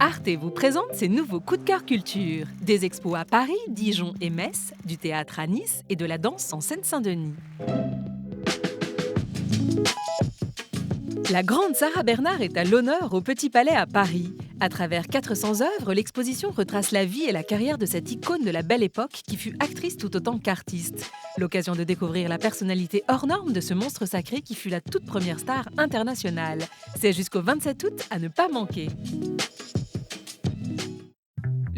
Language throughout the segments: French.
Arte vous présente ses nouveaux coups de cœur culture. Des expos à Paris, Dijon et Metz, du théâtre à Nice et de la danse en Seine-Saint-Denis. La grande Sarah Bernard est à l'honneur au Petit Palais à Paris. À travers 400 œuvres, l'exposition retrace la vie et la carrière de cette icône de la Belle Époque qui fut actrice tout autant qu'artiste. L'occasion de découvrir la personnalité hors norme de ce monstre sacré qui fut la toute première star internationale. C'est jusqu'au 27 août à ne pas manquer.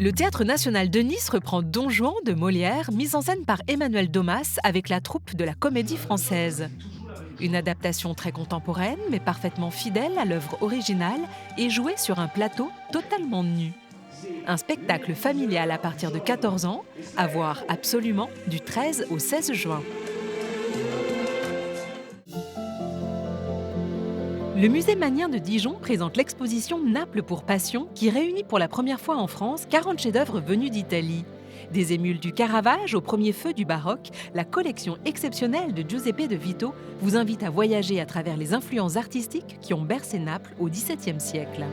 Le Théâtre national de Nice reprend Don Juan de Molière, mise en scène par Emmanuel Domas avec la troupe de la Comédie Française. Une adaptation très contemporaine, mais parfaitement fidèle à l'œuvre originale et jouée sur un plateau totalement nu. Un spectacle familial à partir de 14 ans, à voir absolument du 13 au 16 juin. Le musée Magnien de Dijon présente l'exposition Naples pour Passion qui réunit pour la première fois en France 40 chefs-d'œuvre venus d'Italie. Des émules du Caravage au premier feu du baroque, la collection exceptionnelle de Giuseppe de Vito vous invite à voyager à travers les influences artistiques qui ont bercé Naples au XVIIe siècle.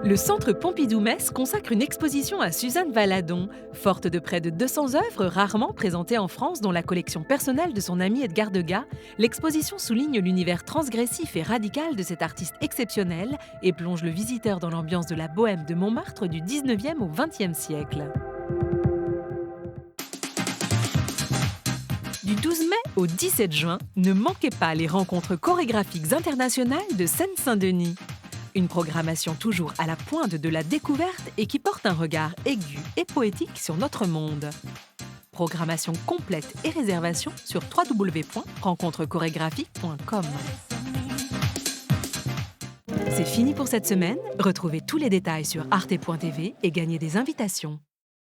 Le Centre Pompidou-Metz consacre une exposition à Suzanne Valadon. Forte de près de 200 œuvres rarement présentées en France, dont la collection personnelle de son ami Edgar Degas, l'exposition souligne l'univers transgressif et radical de cet artiste exceptionnel et plonge le visiteur dans l'ambiance de la bohème de Montmartre du 19e au 20e siècle. Du 12 mai au 17 juin, ne manquez pas les rencontres chorégraphiques internationales de Seine-Saint-Denis. Une programmation toujours à la pointe de la découverte et qui porte un regard aigu et poétique sur notre monde. Programmation complète et réservation sur www.rencontrechorégraphique.com. C'est fini pour cette semaine. Retrouvez tous les détails sur arte.tv et gagnez des invitations.